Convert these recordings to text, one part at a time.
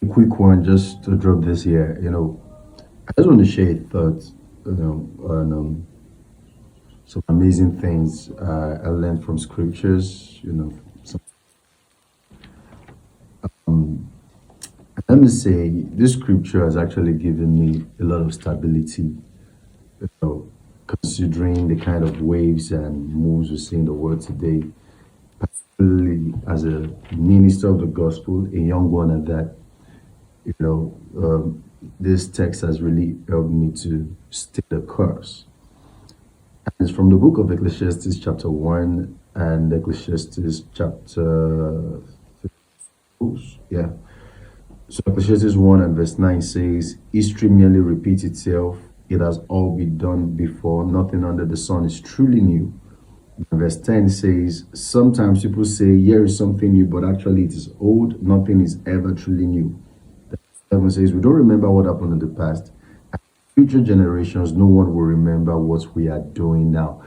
quick one just to drop this here. I just want to share a thought, on some amazing things I learned from scriptures. Some, um, let me say this scripture has actually given me a lot of stability. You know, Considering the kind of waves and moves we see in the world today, particularly as a minister of the gospel, a young one at that. You know, this text has really helped me to stay the course. And it's from the book of Ecclesiastes, chapter 1, and Ecclesiastes, chapter. Yeah. So Ecclesiastes 1 and verse 9 says, history merely repeats itself. It has all been done before. Nothing under the sun is truly new. And verse 10 says, sometimes people say, here is something new, but actually it is old. Nothing is ever truly new. 7 says, we don't remember what happened in the past. And future generations, no one will remember what we are doing now.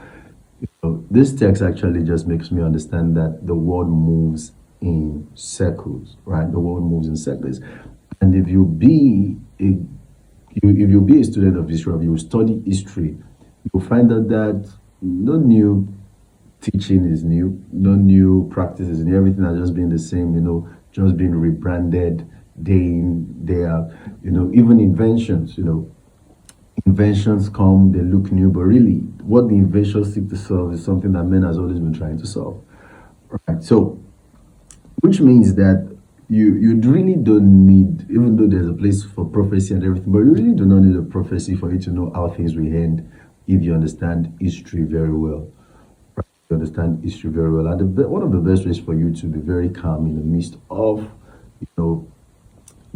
This text actually just makes me understand that the world moves in circles, right? The world moves in circles. And if you be a student of history, if you study history, you'll find out that no new teaching is new, no new practice is new. Everything has just been the same, just being rebranded day in, day out. Even inventions come, they look new, but really what the inventions seek to solve is something that man has always been trying to solve. Right. So, which means that you really don't need, even though there's a place for prophecy and everything, but you really do not need a prophecy for you to know how things will end if you understand history very well. Right? You understand history very well. And one of the best ways for you to be very calm in the midst of,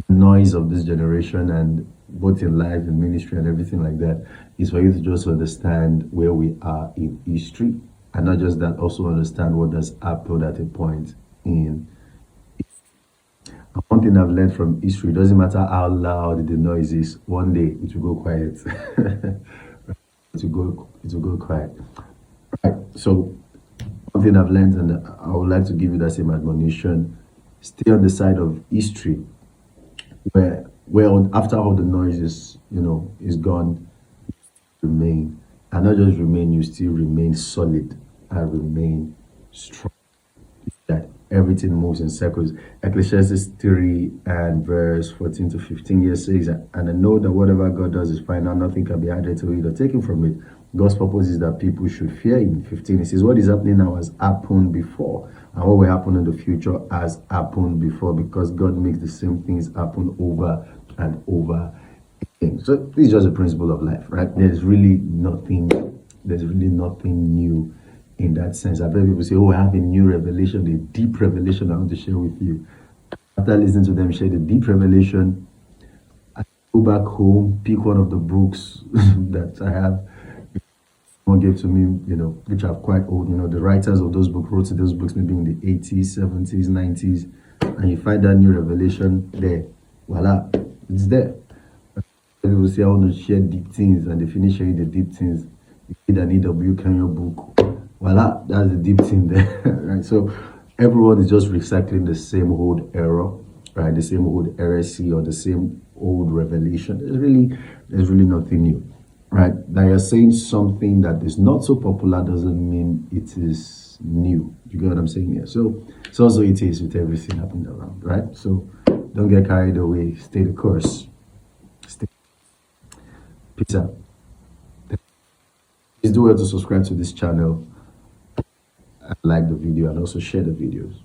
the noise of this generation, and both in life and ministry and everything like that, is for you to just understand where we are in history, and not just that, also understand what has happened at a point in. One thing I've learned from history, it doesn't matter how loud the noise is, one day it will go quiet. It will go quiet. Right. So one thing I've learned, and I would like to give you that same admonition: stay on the side of history, where after all the noise is gone, remain, and not just remain, you still remain solid and remain strong. That everything moves in circles. Ecclesiastes 3 and verse 14 to 15 here says, and I know that whatever God does is final, nothing can be added to it or taken from it. God's purpose is that people should fear him. 15, it says, what is happening now has happened before, and what will happen in the future has happened before, because God makes the same things happen over and over again. So this is just a principle of life, right? There's really nothing new in that sense. I've heard people say, oh, I have a new revelation, a deep revelation I want to share with you. After listening to them share the deep revelation, I go back home, pick one of the books that I have, someone gave to me, which are quite old. The writers of those books wrote those books maybe in the 80s, 70s, 90s, and you find that new revelation there. Voila, it's there. People say, I want to share deep things, and they finish sharing the deep things. You read an E.W. Kenyon book. Voila, that's the deep thing there. Right? So everyone is just recycling the same old error, right? The same old heresy or the same old revelation. There's really nothing new. Right? That you're saying something that is not so popular doesn't mean it is new. You get what I'm saying here? So also it is with everything happening around, right? So don't get carried away. Stay the course. Stay. Peace out. Please do well to subscribe to this channel, like the video, and also share the videos.